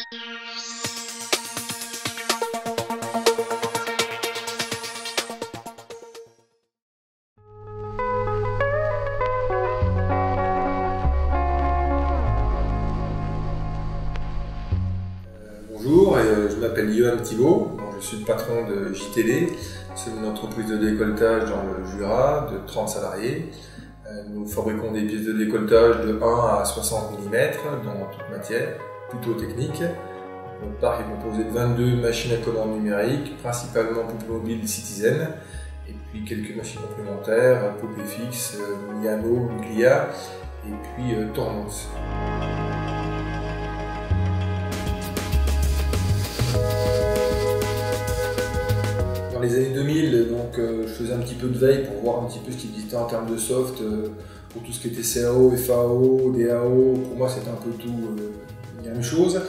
Bonjour, je m'appelle Yoann Thibault, je suis le patron de JTD, c'est une entreprise de décolletage dans le Jura de 30 salariés. Nous fabriquons des pièces de décolletage de 1 à 60 mm dans toute matière, plutôt technique. Notre parc est composé de 22 machines à commande numérique, principalement Poupée Mobile Citizen, et puis quelques machines complémentaires, Poupée Fixe, Miano, Glia, et puis Tornos. Dans les années 2000, je faisais un petit peu de veille pour voir un petit peu ce qui existait en termes de soft, pour tout ce qui était CAO, FAO, DAO. Pour moi, c'était un peu tout la même chose.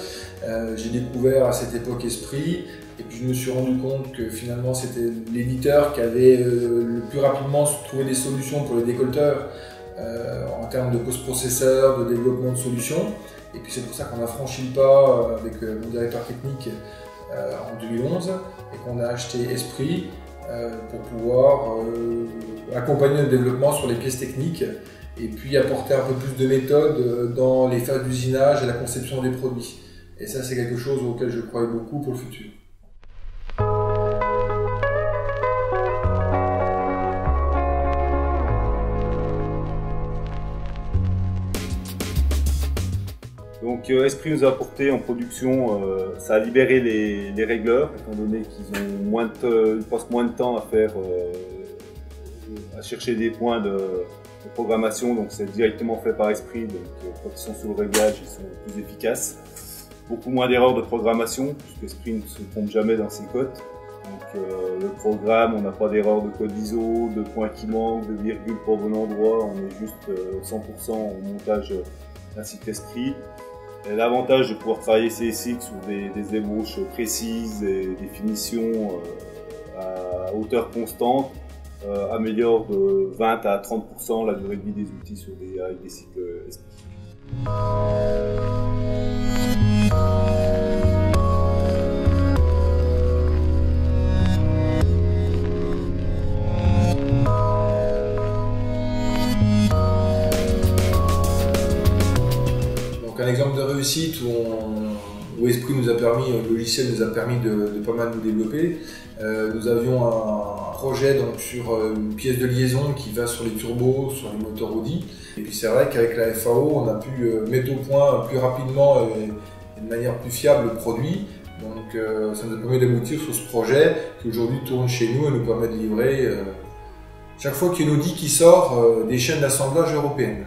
J'ai découvert à cette époque Esprit, et puis je me suis rendu compte que finalement c'était l'éditeur qui avait le plus rapidement trouvé des solutions pour les décolleteurs en termes de post-processeur, de développement de solutions. Et puis c'est pour ça qu'on a franchi le pas avec mon directeur technique en 2011 et qu'on a acheté Esprit pour pouvoir accompagner le développement sur les pièces techniques et puis apporter un peu plus de méthode dans les phases d'usinage et la conception des produits. Et ça, c'est quelque chose auquel je crois beaucoup pour le futur. Donc Esprit nous a apporté en production, ça a libéré les régleurs, étant donné qu'ils ont ils passent moins de temps à à chercher des points de programmation, donc c'est directement fait par Esprit, donc quand ils sont sous le réglage, ils sont plus efficaces. Beaucoup moins d'erreurs de programmation, puisque Esprit ne se trompe jamais dans ses codes. Donc le programme, on n'a pas d'erreur de code ISO, de points qui manquent, de virgules pour bon endroit, on est juste 100% au montage d'un site Esprit. L'avantage de pouvoir travailler ces sites sur des ébauches précises et des finitions à hauteur constante améliore de 20 à 30% la durée de vie des outils avec des sites Esprit. Un exemple de réussite où Esprit nous a permis, le logiciel nous a permis de pas mal nous développer. Nous avions un projet sur une pièce de liaison qui va sur les turbos, sur les moteurs Audi. Et puis c'est vrai qu'avec la FAO, on a pu mettre au point plus rapidement et de manière plus fiable le produit. Donc ça nous a permis d'aboutir sur ce projet qui aujourd'hui tourne chez nous et nous permet de livrer chaque fois qu'il y a une Audi qui sort des chaînes d'assemblage européennes.